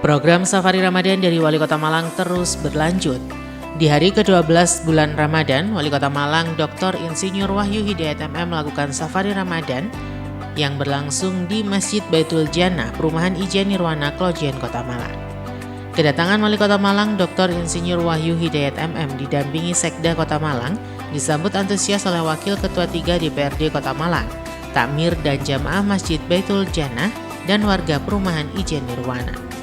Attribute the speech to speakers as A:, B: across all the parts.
A: Program Safari Ramadan dari Wali Kota Malang terus berlanjut. Di hari ke-12 bulan Ramadan, Wali Kota Malang Dr. Insinyur Wahyu Hidayat MM melakukan Safari Ramadan yang berlangsung di Masjid Baitul Jannah, Perumahan Ijen Nirwana, Klojen, Kota Malang. Kedatangan Wali Kota Malang Dr. Insinyur Wahyu Hidayat MM didampingi Sekda Kota Malang disambut antusias oleh Wakil Ketua 3 DPRD Kota Malang, takmir dan jamaah Masjid Baitul Jannah dan warga Perumahan Ijen Nirwana.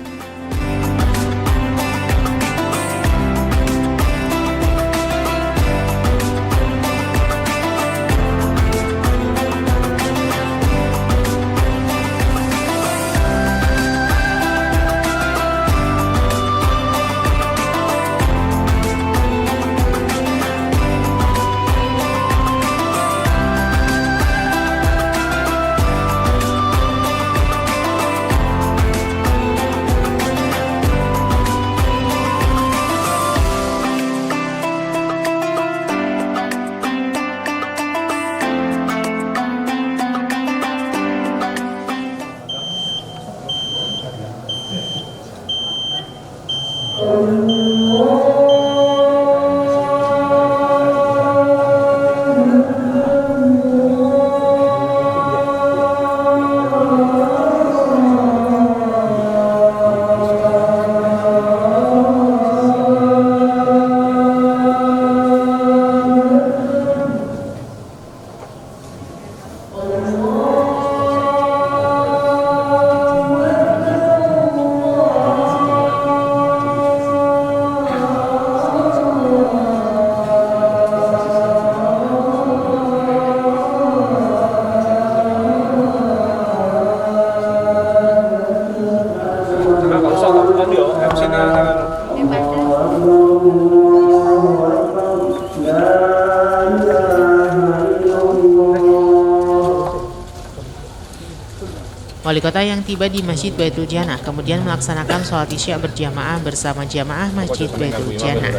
A: Wali Kota yang tiba di Masjid Baitul Jannah kemudian melaksanakan sholat isya berjamaah bersama jamaah Masjid Baitul Jannah.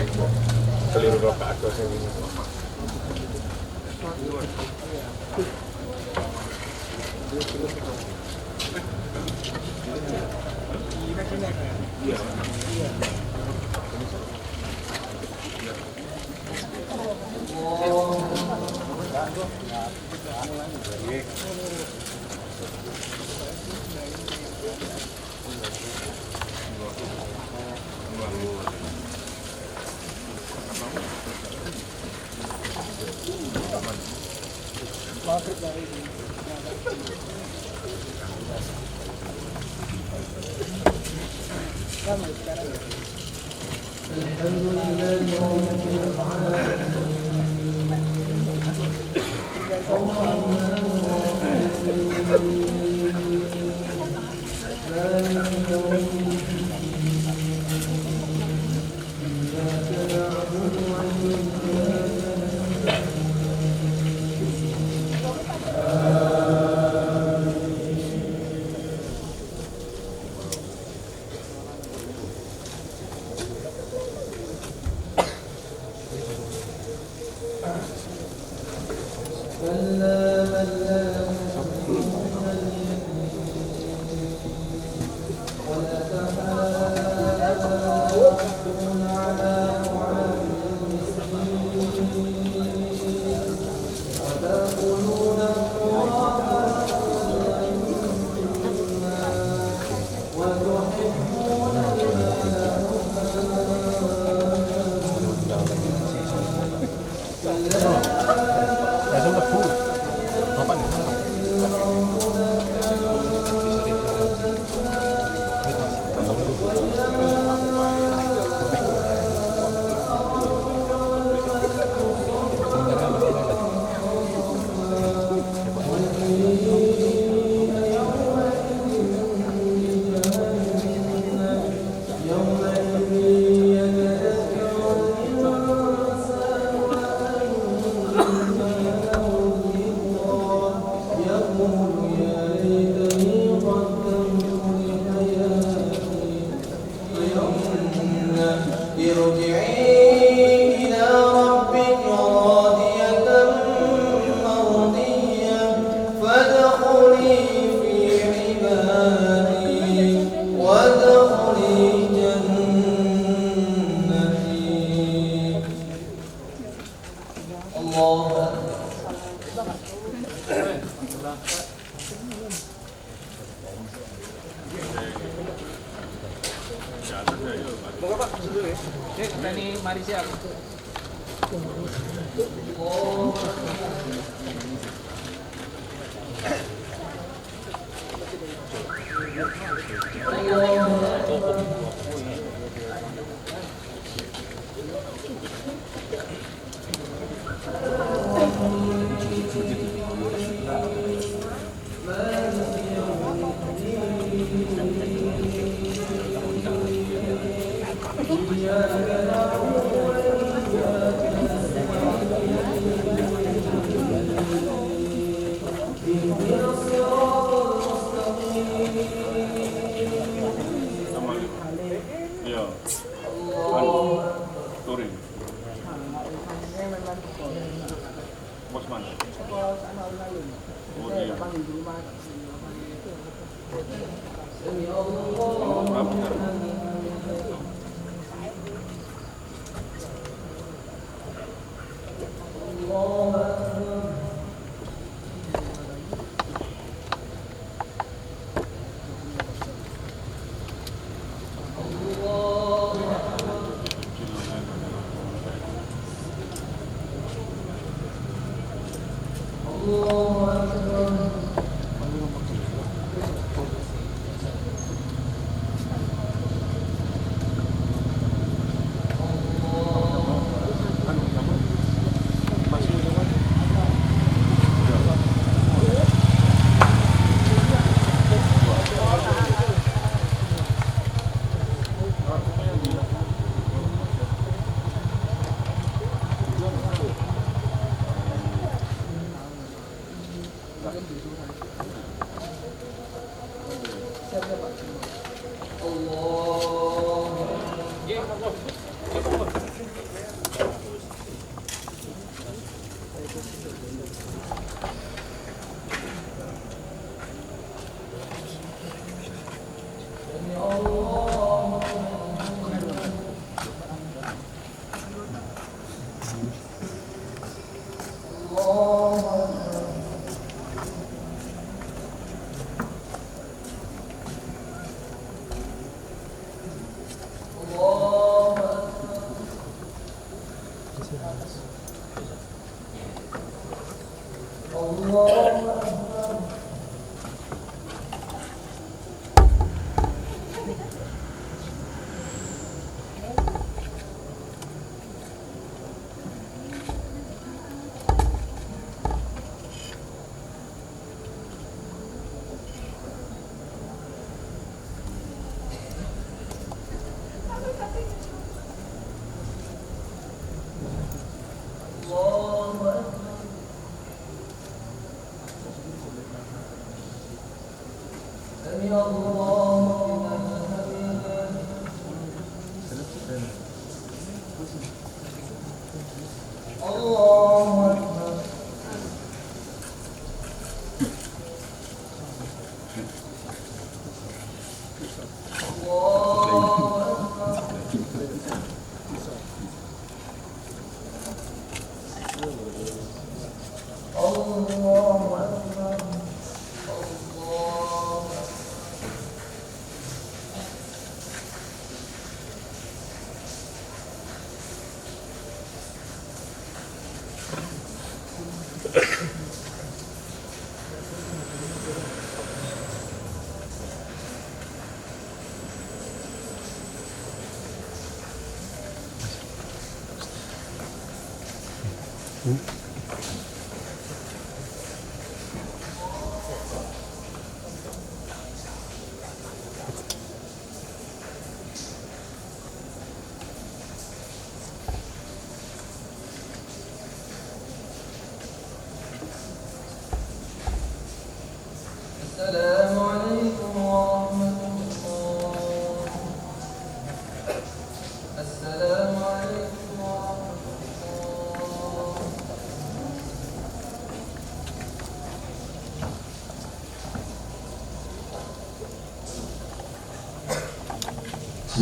B: Mari siap.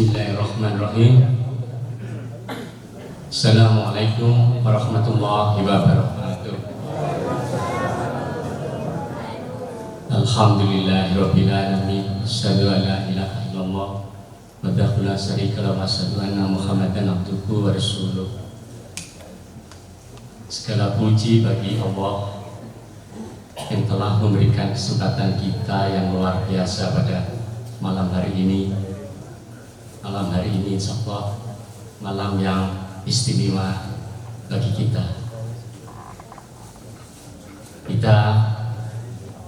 C: Bismillahirrahmanirrahim.
B: Assalamualaikum warahmatullahi wabarakatuh. Alhamdulillahirabbil alamin. Asyhadu an la ilaha illallah wahdahu la syarika lahu wa asyhadu anna Muhammadan abduhu wa rasuluh. Segala puji bagi Allah yang telah memberikan kesempatan kita yang luar biasa pada malam hari ini. Malam hari ini insyaallah malam yang istimewa bagi kita. Kita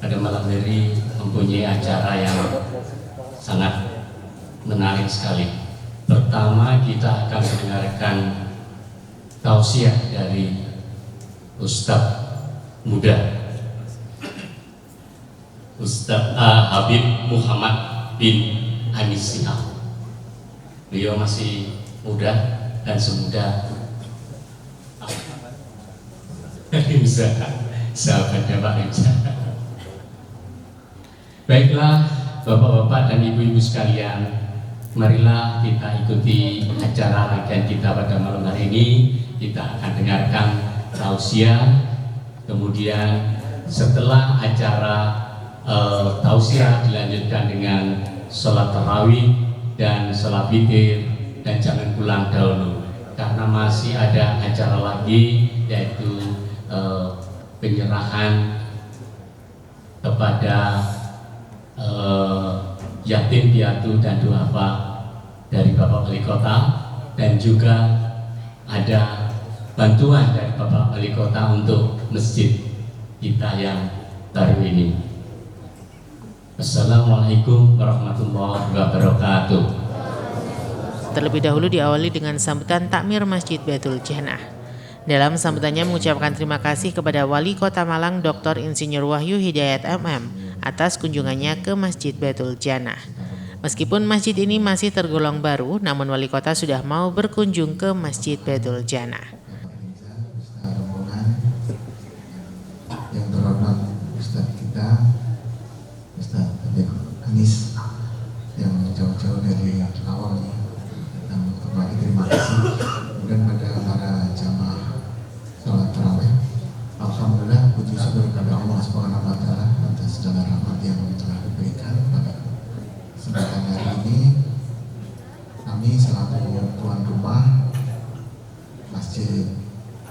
B: pada malam hari mempunyai acara yang sangat menarik sekali. Pertama, kita akan mendengarkan tausiah dari Ustadz muda Ustadz Habib Muhammad bin Anis Shihab. Beliau masih muda dan semuda Rimza, sahabatnya Pak Rimza. Baiklah Bapak-bapak dan Ibu-ibu sekalian, marilah kita ikuti acara rangkaian kita pada malam hari ini. Kita akan dengarkan tausiah, kemudian setelah acara tausiah dilanjutkan dengan sholat tarawih dan sholat witir, dan jangan pulang dahulu karena masih ada acara lagi, yaitu penyerahan kepada yatim piatu dan duafa dari Bapak Wali Kota, dan juga ada bantuan dari Bapak Wali Kota untuk masjid kita yang baru ini. Assalamualaikum warahmatullahi wabarakatuh.
A: Terlebih dahulu diawali dengan sambutan takmir Masjid Baitul Jannah. Dalam sambutannya mengucapkan terima kasih kepada Wali Kota Malang Dr. Insinyur Wahyu Hidayat MM atas kunjungannya ke Masjid Baitul Jannah. Meskipun masjid ini masih tergolong baru, namun Wali Kota sudah mau berkunjung ke Masjid Baitul Jannah.
C: Yang terhormat Ustadz kita, Ustadz Habib Anis, yang jauh-jauh dari awal datang kembali, terima kasih. Kemudian pada para jamaah salat tarawih, alhamdulillah puji syukur kepada Allah Subhanahu wa taala atas segala rahmat yang telah diberikan pada kesempatan hari ini. Kami selaku tuan rumah Masjid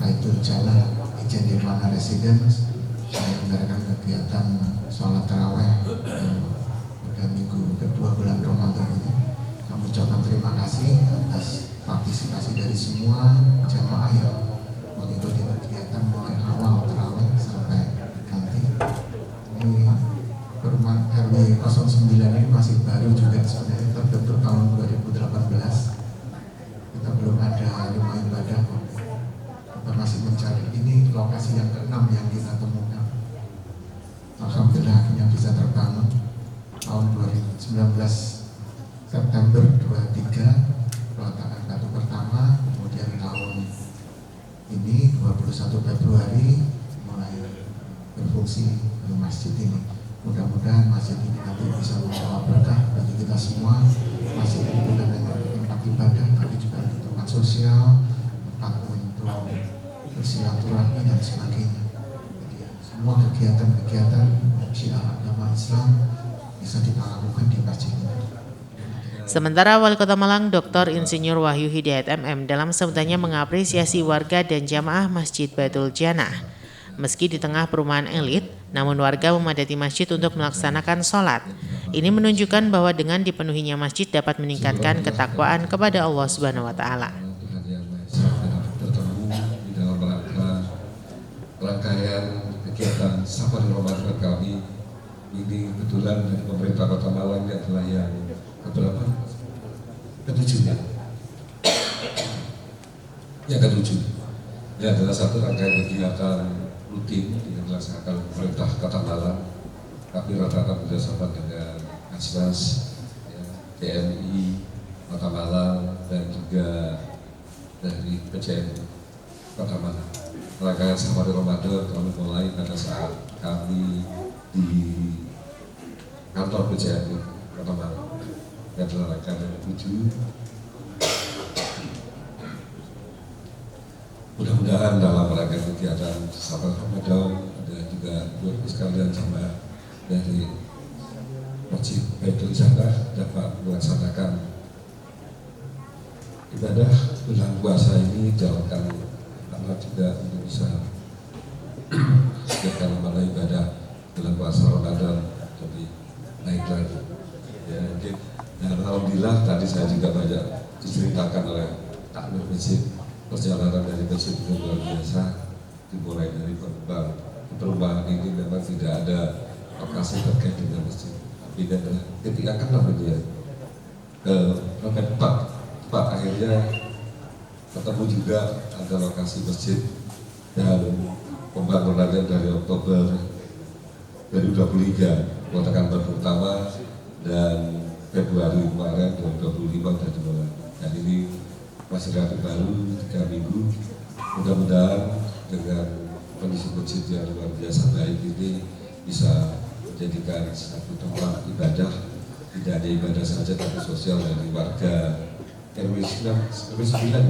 C: Baitul Jannah Ijen Nirwana Residence menyelenggarakan kegiatan sholat tarawih pada minggu kedua bulan Ramadan ini. Kami ucapkan terima kasih atas partisipasi dari semua jamaah yang mengikuti kegiatan mulai awal tarawih sampai nanti. Ini perumahan RW 09 ini masih baru juga sebenarnya, terbentuk tahun 2018. Kita belum ada rumah ibadah, kita masih mencari. Ini lokasi yang ke-6 yang kita temukan. Alhamdulillah akhirnya bisa terbangun tahun 2019 September 23 peletakan batu pertama, kemudian tahun ini 21 Februari mulai berfungsi di masjid ini. Mudah-mudahan masjid ini nanti bisa membawa berkah bagi kita semua. Masjid ini bukan hanya tempat ibadah, tapi juga tempat sosial, tempat untuk bersilaturahmi dan sebagainya. Jadi semua kegiatan-kegiatan syiar agama Islam bisa kita lakukan di masjid ini.
A: Sementara Wali Kota Malang Dr. Insinyur Wahyu Hidayat MM dalam sambutannya mengapresiasi warga dan jamaah Masjid Baitul Jannah. Meski di tengah perumahan elit, namun warga memadati masjid untuk melaksanakan sholat. Ini menunjukkan bahwa dengan dipenuhinya masjid dapat meningkatkan ketakwaan kepada Allah Subhanahu wa taala.
D: Tuhan Yang Maha Esa bertemu di dalam rangkaian kegiatan Safari Ramadan kami ini. Kebetulan dari pemerintah Kota Malang ini adalah yang keberapa? Ketujuh ya? Yang ketujuh. Ini adalah satu rangkaian kegiatan rutin yang dilaksanakan pemerintah Kota Malang. Kami rata-rata bekerjasama dengan Asnas, ya, TNI Kota Malang, dan juga dari PJN Kota Malang. Rangkaian Safari Ramadan kami mulai pada saat kami di kantor PJN Kota Malang. Ini adalah rangkaian yang ke-7. mudah-mudahan dalam rangka kegiatan Safar Ramadan ada juga buat sekalian jamaah dari Masjid Baitul Jannah dapat melaksanakan ibadah bulan puasa ini jalankan anak juga untuk bisa setiap mana ibadah bulan puasa Ramadan lebih naik lagi. Ya, mungkin. Dan alhamdulillah tadi saya juga banyak diceritakan oleh takmir masjid, perjalanan dari masjid itu luar biasa, dimulai dari perubahan ini memang tidak ada lokasi terkait dengan masjid, tapi ketika kan namanya tempat akhirnya ketemu juga ada lokasi masjid dan pembangunannya dari Oktober 2023 mengatakan pertama dan Februari kemarin 2025 sudah dimulai. Dan ini masih relatif baru 3 minggu. Mudah-mudahan dengan kondisi masjid yang luar biasa baik ini bisa menjadikan satu tempat ibadah, tidak hanya ibadah saja tapi sosial dari warga RW 9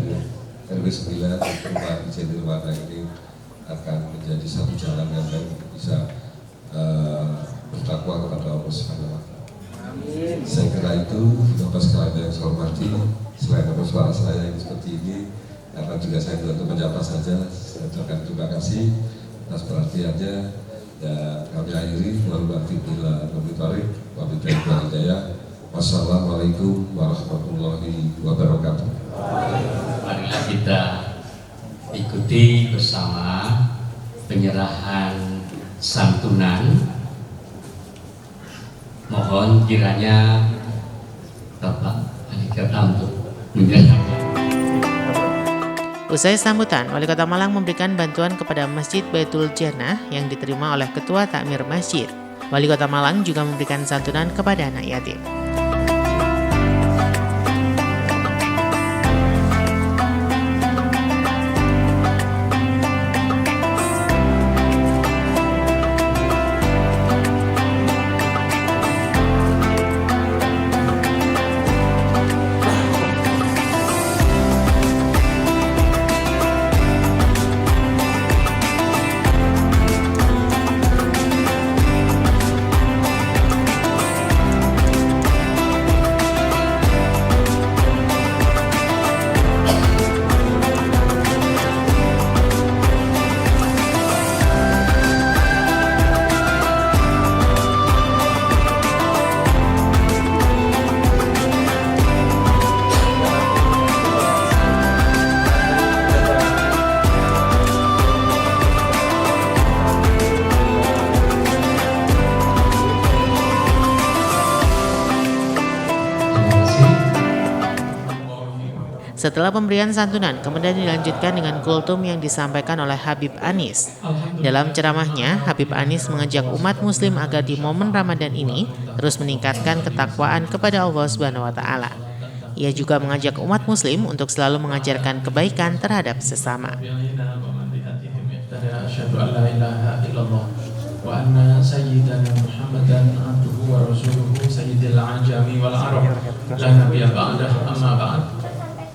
D: ya. RW 9 perumahan Cendir Warna ini akan menjadi satu jalan yang baik untuk bisa bertakwa kepada Allah Subhanahu wa Ta'ala. Saya kira itu Bapak sekalian yang saya hormati, selain apa suara saya yang seperti ini, karena juga saya untuk menyapa saja, saya ucapkan terima kasih atas perhatiannya. Dan kami akhiri wassalamualaikum warahmatullahi wabarakatuh.
B: Marilah kita ikuti bersama penyerahan santunan. Mohon kiranya Bapak Alikata untuk menyerahkan.
A: Usai sambutan, Wali Kota Malang memberikan bantuan kepada Masjid Baitul Jannah yang diterima oleh Ketua Takmir Masjid. Wali Kota Malang juga memberikan santunan kepada anak yatim. Setelah pemberian santunan, kemudian dilanjutkan dengan kultum yang disampaikan oleh Habib Anis. Dalam ceramahnya, Habib Anis mengajak umat muslim agar di momen Ramadan ini terus meningkatkan ketakwaan kepada Allah Subhanahu wa Ta'ala. Ia juga mengajak umat muslim untuk selalu mengajarkan kebaikan terhadap sesama.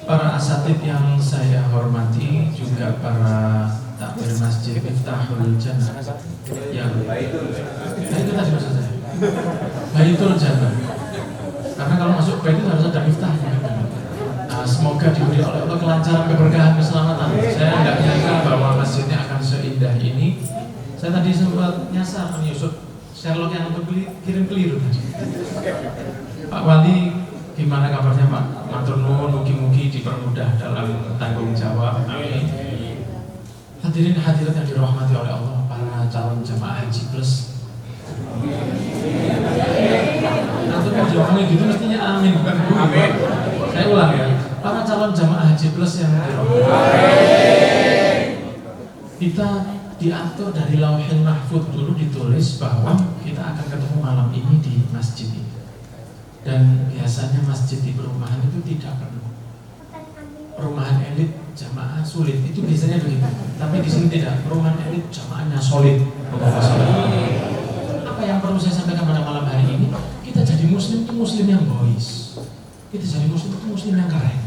E: Para asatid yang saya hormati, juga para takmir Masjid Miftahul Jannah yang itu tadi maksud saya Baitul Jannah, karena kalau masuk bait itu harus ada miftahnya. Semoga diberi oleh Allah kelancaran, keberkahan, keselamatan. Saya tidak nyangka bahwa masjidnya akan seindah ini. Saya tadi sempat nyasar menyusup Sherlock yang untuk kirim keliru tadi. Pak Wali, gimana kabarnya Pak? Matur nuwun, mugi-mugi dipermudah dalam tanggung jawab. Amin. Hadirin hadirat yang dirahmati oleh Allah, para calon jamaah Haji Plus. Nanti mau jawabnya gitu mestinya amin, bukan amin. Saya ulang ya, para calon jamaah Haji Plus yang dirahmati. Kita diatur dari Lauhul Mahfuz dulu ditulis bahwa kita akan ketemu malam ini di masjid ini. Dan biasanya masjid di perumahan itu tidak penuh. Perumahan elit jamaah sulit, itu biasanya begitu. Tapi di sini tidak, perumahan elit jamaahnya solid. Apa yang perlu saya sampaikan pada malam hari ini? Kita jadi muslim itu muslim yang boys. Kita jadi muslim itu muslim yang keren.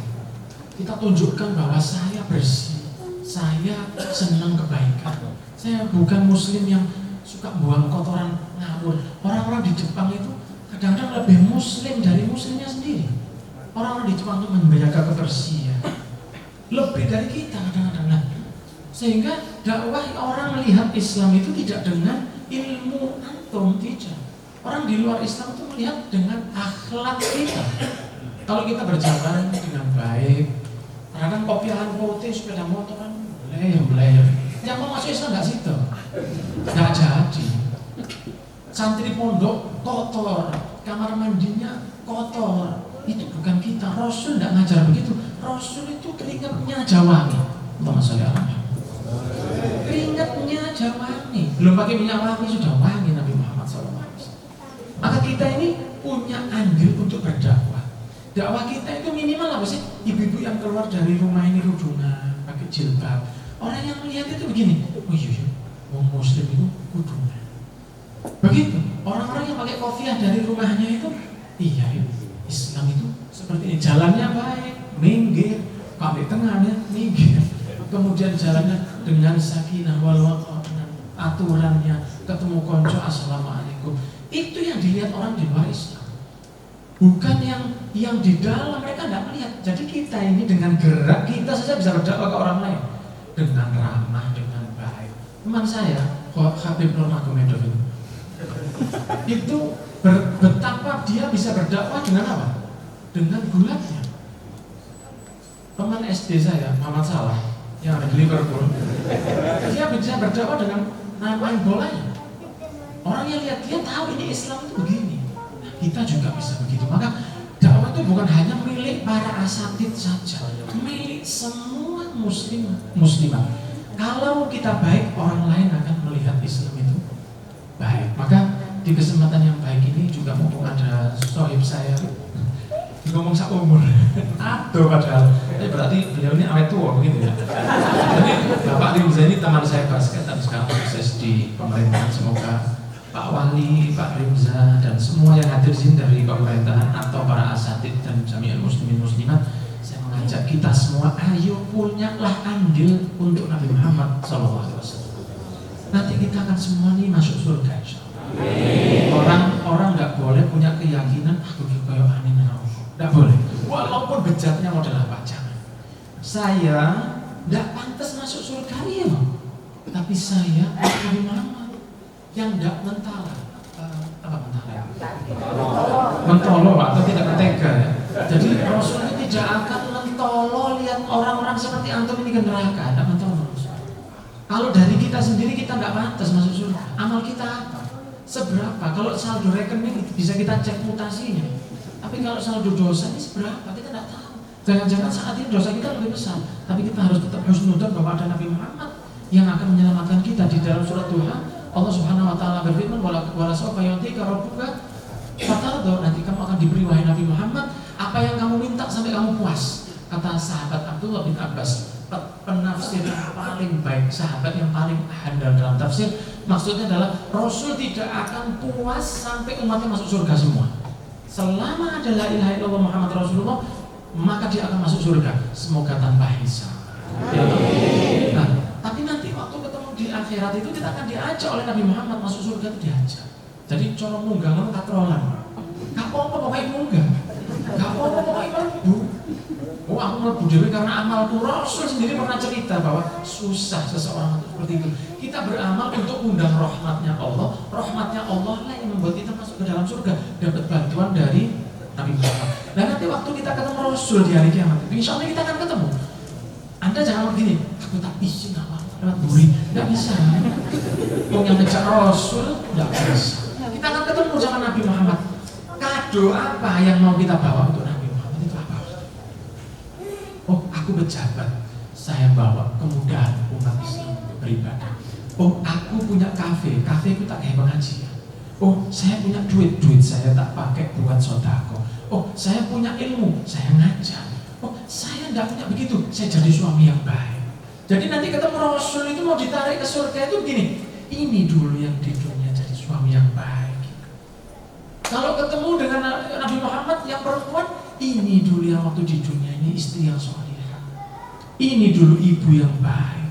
E: Kita tunjukkan bahwa saya bersih, saya senang kebaikan. Saya bukan muslim yang suka buang kotoran ngawur. Orang-orang di Jepang itu kadang-kadang lebih muslim dari muslimnya sendiri. Orang-orang di Jepang itu menjaga kebersihan lebih dari kita kadang-kadang. Nah, sehingga dakwah orang melihat Islam itu tidak dengan ilmu antum, tidak. Orang di luar Islam itu melihat dengan akhlak kita. Kalau kita berjalan dengan baik, kadang kopiahan putih, sepeda motoran, belayar. Yang mau masuk Islam nggak situ, nggak jadi. Santri pondok kotor, kamar mandinya kotor, itu bukan kita. Rasul nggak ngajar begitu. Rasul itu keringatnya aja wangi. Keringatnya aja wangi, belum pakai minyak wangi sudah wangi Nabi Muhammad SAW. Maka kita ini punya andil untuk berdakwah. Dakwah kita itu minimal apa sih? Ibu-ibu yang keluar dari rumah ini rudungan, pakai jilbab. Orang yang melihat itu begini, oh iya, wong muslim itu rudungan. Begitu, orang-orang yang pakai kopiah dari rumahnya itu, iya, Islam itu seperti ini. Jalannya baik, minggir, pakai tengahnya, minggir. Kemudian jalannya dengan sakinah wal waqar, dengan aturannya, ketemu konco, assalamualaikum. Itu yang dilihat orang di luar Islam. Bukan yang di dalam, mereka tidak melihat. Jadi kita ini dengan gerak kita saja bisa berdakwah ke orang lain dengan ramah, dengan baik. Teman saya, Habib Nurmagomedov itu betapa dia bisa berdakwah dengan apa? Dengan gulatnya. Teman SD saya, Muhammad Salah, yang ada di Liverpool, dia bisa berdakwah dengan main bolanya. Orang yang lihat dia tahu ini Islam itu begini. Kita juga bisa begitu. Maka dakwah itu bukan hanya milik para asatid saja, milik semua muslimah. Kalau kita baik, orang lain akan melihat Islam itu baik. Maka di kesempatan yang baik ini juga mumpung ada sohib saya ngomong sak umur. Aduh padahal. Berarti beliau ini awet tua begitu ya. Jadi Bapak Rimza ini teman saya basket dan sekarang sukses di pemerintahan. Semoga Pak Wali, Pak Rimza, dan semua yang hadir di sini dari pemerintahan atau para asatid dan jami'ul muslimin muslimat, saya mengajak kita semua, ayo punyalah andil untuk Nabi Muhammad SAW. Nanti kita akan semua nih masuk surga insyaallah. Orang nggak boleh punya keyakinan aku kayak aneh nggak boleh. Walaupun bejatnya model apa, jangan. Saya nggak pantas masuk surga ya, tapi saya Nabi Muhammad yang tidak mentala, mentolo atau tidak mentega ya. Jadi Rasul ini tidak akan mentolo lihat orang-orang seperti antum ini ke neraka, tidak mentolo. Kalau dari kita sendiri kita tidak pantas masuk surga. Amal kita apa? Seberapa? Kalau saldo rekening bisa kita cek mutasinya. Tapi kalau saldo dosa ini seberapa? Kita tidak tahu. Jangan-jangan saat ini dosa kita lebih besar. Tapi kita harus tetap husnudzon bahwa ada Nabi Muhammad yang akan menyelamatkan kita. Di dalam surat Duha Allah Subhanahu wa taala berfirman, wala sawfa yu'tika rabbuka fatarda, nanti kamu akan diberi wahai Nabi Muhammad apa yang kamu minta sampai kamu puas. Kata sahabat Abdullah bin Abbas, penafsir yang paling baik, sahabat yang paling handal dalam tafsir, maksudnya adalah Rasul tidak akan puas sampai umatnya masuk surga semua. Selama ada la ilaha illallah Muhammad Rasulullah, maka dia akan masuk surga, semoga tanpa hisab. Nah, tapi nanti waktu ketemu di akhirat itu kita akan diajak oleh Nabi Muhammad masuk surga, itu diajak. Jadi corong munggangan katrolan. Gak apa-apa pokoknya munggah. Gak apa-apa pokoknya mlebu. Oh aku mlebu dhewe karena amalku. Rasul sendiri pernah cerita bahwa susah seseorang itu seperti itu. Kita beramal untuk undang rahmatnya Allah. Rahmatnya Allah lah yang membuat kita masuk ke dalam surga, dapat bantuan dari Nabi Muhammad. Dan nanti waktu kita ketemu Rasul di hari kiamat, insya Allah kita akan ketemu. Anda jangan begini, aku tak izin awal lewat buri, nggak bisa. Yang ngejak Rasul nggak bisa. Kita akan ketemu sama Nabi Muhammad. Kado apa yang mau kita bawa untuk Nabi Muhammad itu apa? Oh, aku pejabat, saya bawa kemudahan umat Islam beribadah. Oh, aku punya kafe itu tak kayak pengajian. Oh, saya punya duit saya tak pakai buat sodako. Oh, saya punya ilmu, saya ngajar. Oh, saya tidak punya begitu, saya jadi suami yang baik. Jadi nanti ketemu Rasul itu mau ditarik ke surga itu begini, ini dulu yang di dunia jadi suami yang baik. Kalau ketemu dengan Nabi Muhammad yang perempuan, ini dulu yang waktu di dunia ini istri yang solehah. Ini dulu ibu yang baik.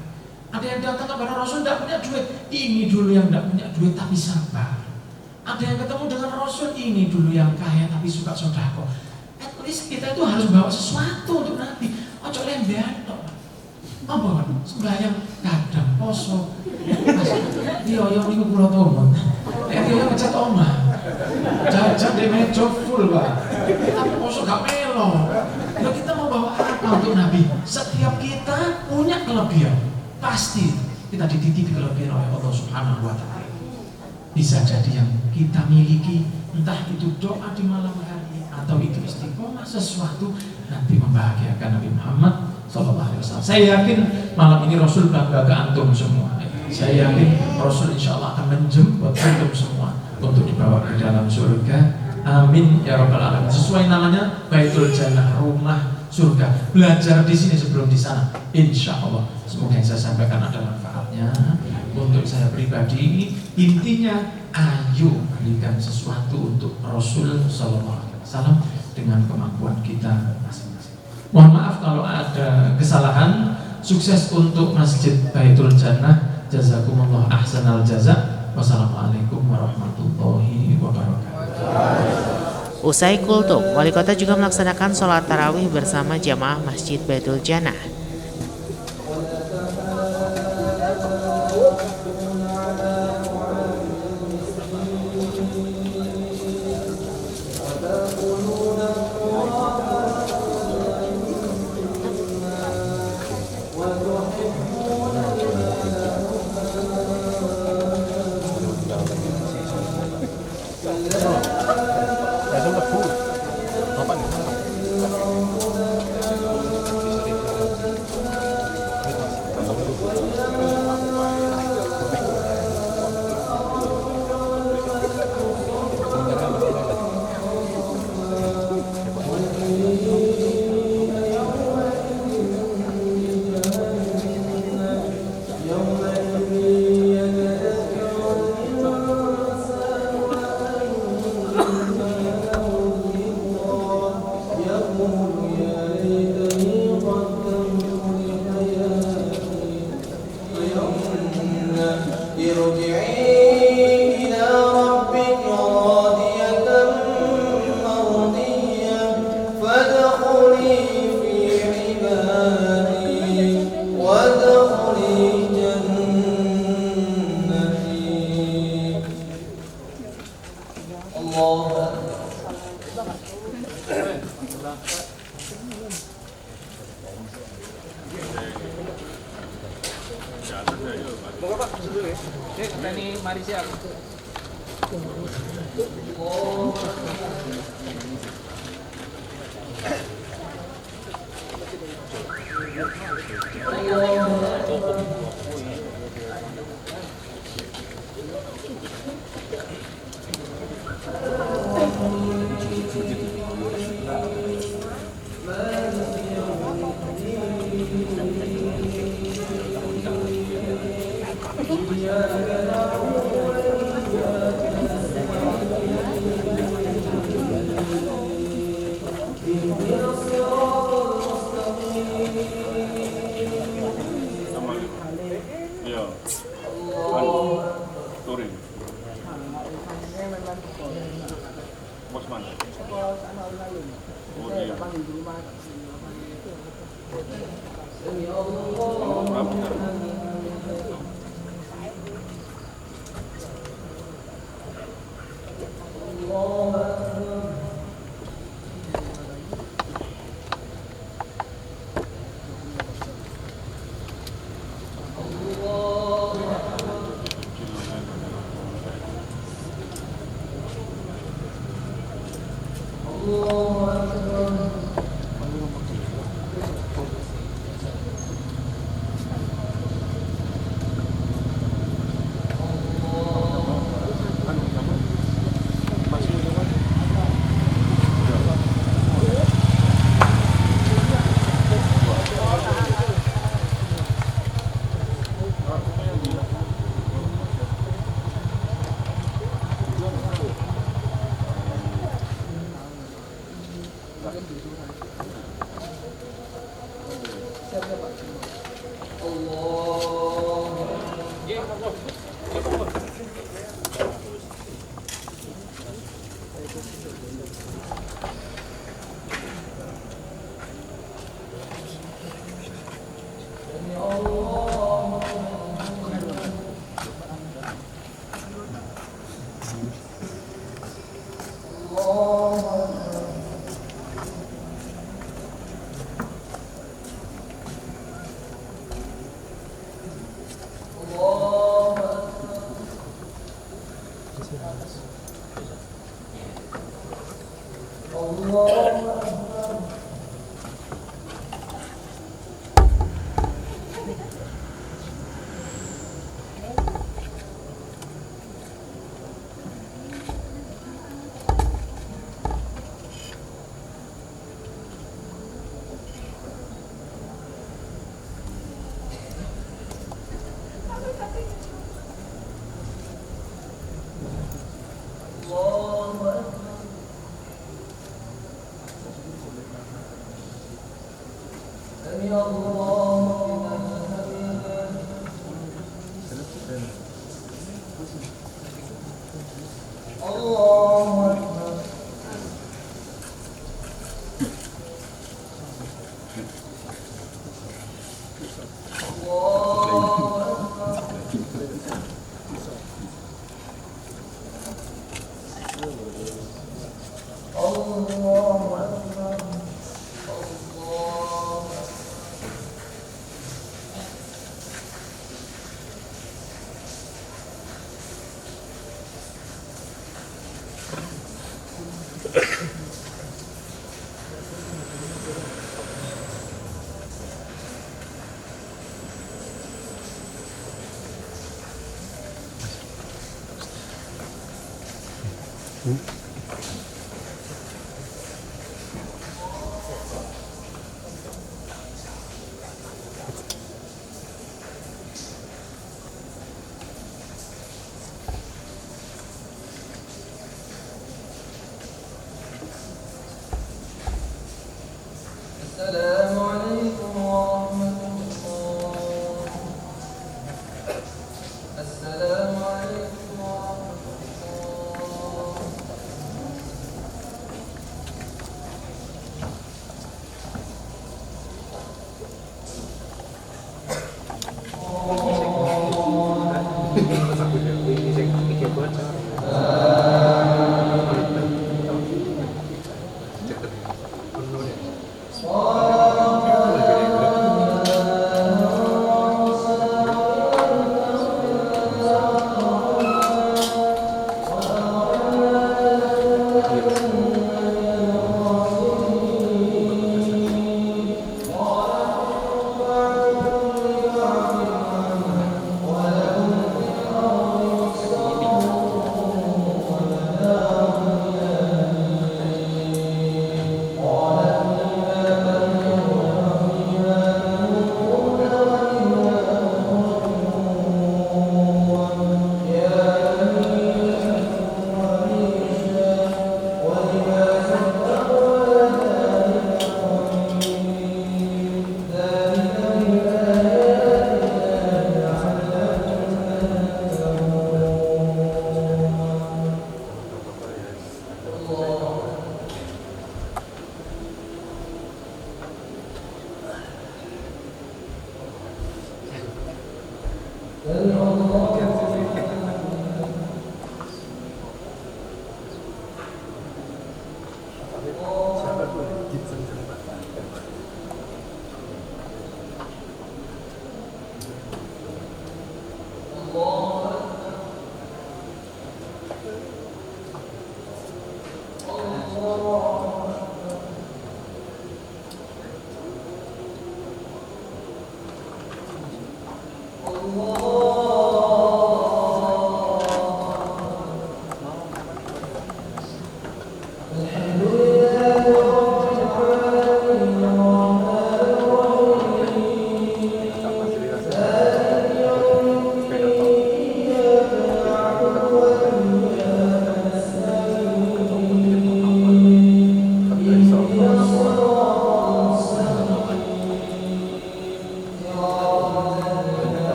E: Ada yang datang kepada Rasul tidak punya duit, ini dulu yang tidak punya duit tapi sabar. Ada yang ketemu dengan Rasul, ini dulu yang kaya tapi suka sedekah. At least kita itu harus bawa sesuatu untuk Nabi. Ojo lembean tok. Apa kan? Sembahyang kadang poso. Iya niku kula tomon. Dia ngecat omah. Jajan di meja full, Pak. Tapi poso gak melo. Lalu kita mau bawa apa untuk Nabi? Setiap kita punya kelebihan. Pasti kita dititipi kelebihan oleh Allah Subhanahu wa Ta'ala. Bisa jadi yang kita miliki, entah itu doa di malam hari atau itu istiqomah sesuatu nanti membahagiakan Nabi Muhammad SAW. Saya yakin malam ini Rasul bangga ke antum semua. Saya yakin Rasul insya Allah akan menjemput antum semua untuk dibawa ke dalam surga. Amin ya rabbal alamin. Sesuai namanya Baitul Jannah, rumah surga. Belajar di sini sebelum di sana. Insya Allah. Semoga yang saya sampaikan ada manfaatnya untuk saya pribadi. Intinya, ayo berikan sesuatu untuk Rasul Sallallahu Alaihi Wasallam dengan kemampuan kita masing-masing. Mohon maaf kalau ada kesalahan. Sukses untuk Masjid Baitul Jannah. Jazakumullah ahsanal jazak. Wassalamualaikum warahmatullahi wabarakatuh.
A: Usai kultum, wali kota juga melaksanakan sholat tarawih bersama jamaah Masjid Baitul Jannah.
F: Allah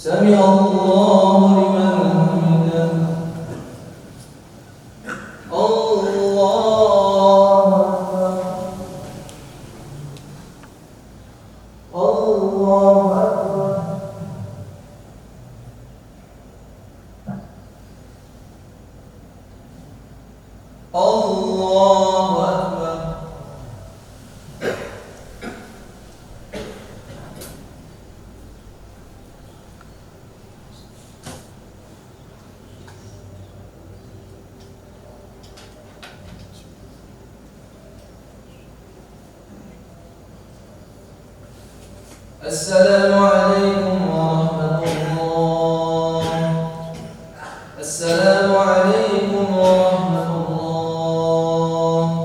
F: سمع الله لمن حمده الله أكبر الله أكبر السلام عليكم ورحمة الله. السلام عليكم ورحمة الله.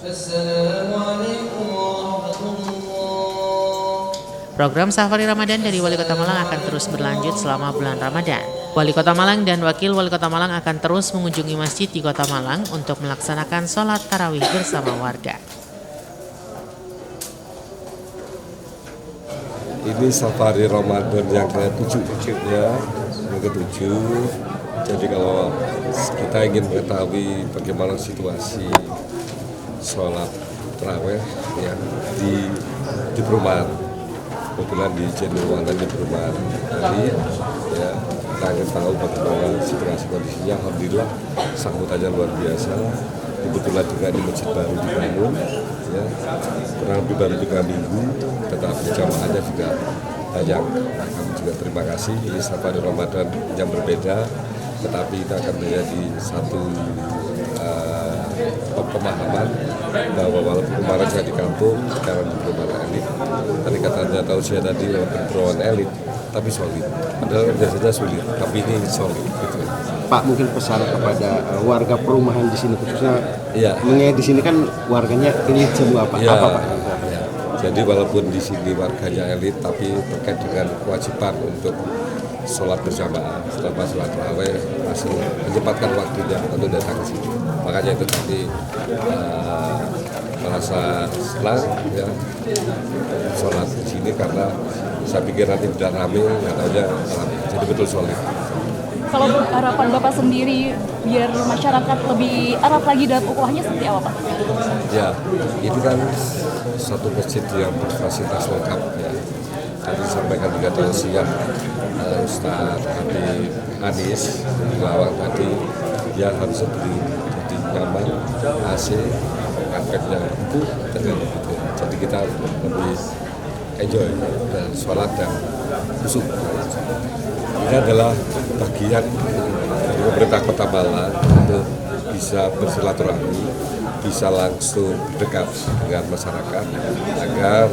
F: السلام عليكم ورحمة الله.
A: Program Safari Ramadan dari Wali Kota Malang akan terus berlanjut selama bulan Ramadan. Wali Kota Malang dan Wakil Wali Kota Malang akan terus mengunjungi masjid di Kota Malang untuk melaksanakan sholat tarawih bersama warga.
D: Ini safari Ramadan yang ke-7 ya, yang ke-7. Jadi kalau kita ingin mengetahui bagaimana situasi sholat tarawih ya di perumahan, kebetulan di Jenderal di perumahan tadi ya, kita ingin tahu bagaimana situasi kondisinya. Alhamdulillah sambutannya luar biasa. Kebetulan juga di masjid baru dibangun ya, kurang lebih baru 3 minggu, tetapi jamaahnya juga banyak. Kami juga terima kasih. Ini safari Ramadan yang berbeda, tetapi kita akan menjadi satu pemahaman bahwa walaupun kemarin saya di kampung, sekarang di perumahan elit. Tadi katanya tausiah tadi perumahan elit, tapi solid. Padahal biasanya sulit, tapi ini solid. Gitu.
G: Pak, mungkin pesan kepada warga perumahan di sini khususnya,
D: Ya.
G: mengenai di sini kan warganya elit semua Pak.
D: Ya,
G: Apa Pak?
D: ya. Jadi walaupun di sini warganya elit, tapi terkait dengan kewajiban untuk sholat berjamaah setelah sholat tarawih masih menyempatkan waktunya untuk datang ke sini. Makanya itu tadi merasa senang ya sholat di sini, karena saya pikir nanti tidak ramai, nggak tahunya ramai. Jadi betul solid.
H: Kalau harapan Bapak sendiri biar masyarakat lebih erat lagi dalam ukhuwahnya seperti apa Pak?
D: Ya, ini kan satu masjid yang berfasilitas lengkap ya. Tadi disampaikan juga tausiah Ustaz Habib Anis di Lawang tadi, ya harus jadi nyaman, AC, karpet yang empuk, dan gitu. Jadi kita lebih enjoy dan sholat dan khusyuk. Ini adalah bagian dari pemerintah Kota Malang untuk bisa bersilaturahmi, bisa langsung dekat dengan masyarakat, agar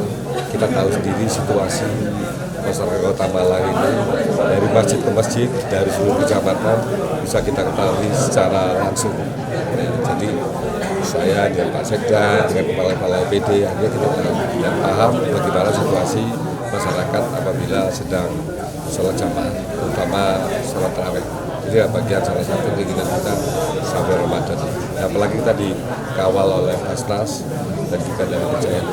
D: kita tahu sendiri situasi masyarakat Kota Malang ini dari masjid ke masjid, dari seluruh kecamatan bisa kita ketahui secara langsung. Jadi saya dengan Pak Sekda, dengan kepala-kepala OPD, akhirnya kita tahu dan paham bagaimana situasi masyarakat apabila sedang sholat jamaah, terutama sholat tarawih. Ini bagian salah satu keinginan kita sampai Ramadan. Apalagi kita dikawal oleh Basnas dan juga dari Kejayaan.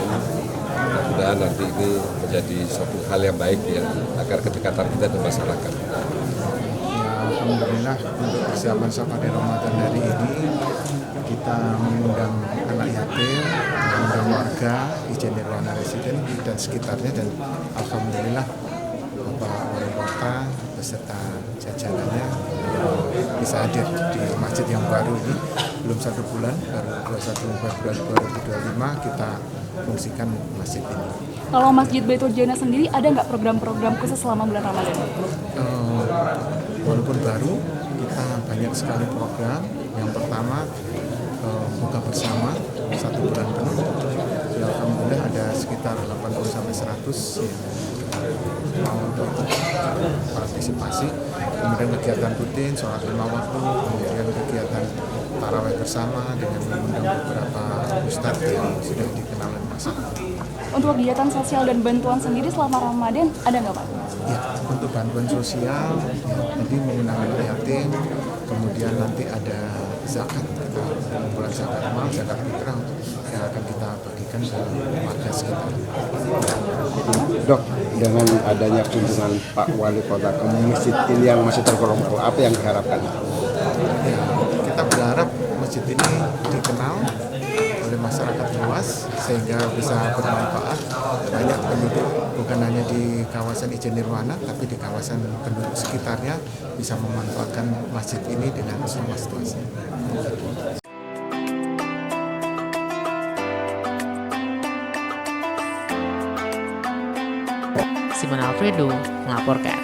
D: Mudah-mudahan nanti ini menjadi suatu hal yang baik ya, agar kedekatan kita dengan masyarakat.
C: Alhamdulillah untuk persiapan safari Ramadan hari ini kita mengundang anak yatim, mengundang warga Ijen Nirwana Residen dan sekitarnya, dan alhamdulillah Bapak Wali Kota beserta jajarannya bisa hadir di masjid yang baru ini. Belum 1 bulan, baru 21 Februari 2025 kita fungsikan masjid ini.
H: Kalau Masjid Baitul Jannah sendiri ada nggak program-program khusus selama bulan Ramadan?
C: Walaupun baru, kita banyak sekali program. Yang pertama, buka bersama 1 bulan penuh. Ya, alhamdulillah ada sekitar 80-100 yang mau untuk partisipasi. Kemudian kegiatan rutin, sholat 5 waktu, kemudian kegiatan tarawih bersama dengan mengundang beberapa ustadz yang sudah dikenal oleh masyarakat.
H: Untuk kegiatan sosial dan bantuan sendiri selama Ramadan ada nggak Pak?
C: Ya, untuk bantuan sosial, ya, tadi mengundang anak yatim, kemudian nanti ada zakat, kita kumpulan zakat mal, zakat fitrah yang akan kita bagikan ke warga sekitar.
G: Dok, dengan adanya kunjungan Pak Wali Kota ke masjid ini yang masih tergolong baru, apa yang diharapkan?
C: Ya, kita berharap masjid ini dikenal oleh masyarakat luas sehingga bisa bermanfaat banyak penduduk, bukan hanya di kawasan Ijen Nirwana tapi di kawasan penduduk sekitarnya bisa memanfaatkan masjid ini dengan semua situasi.
A: Simon Alfredo melaporkan.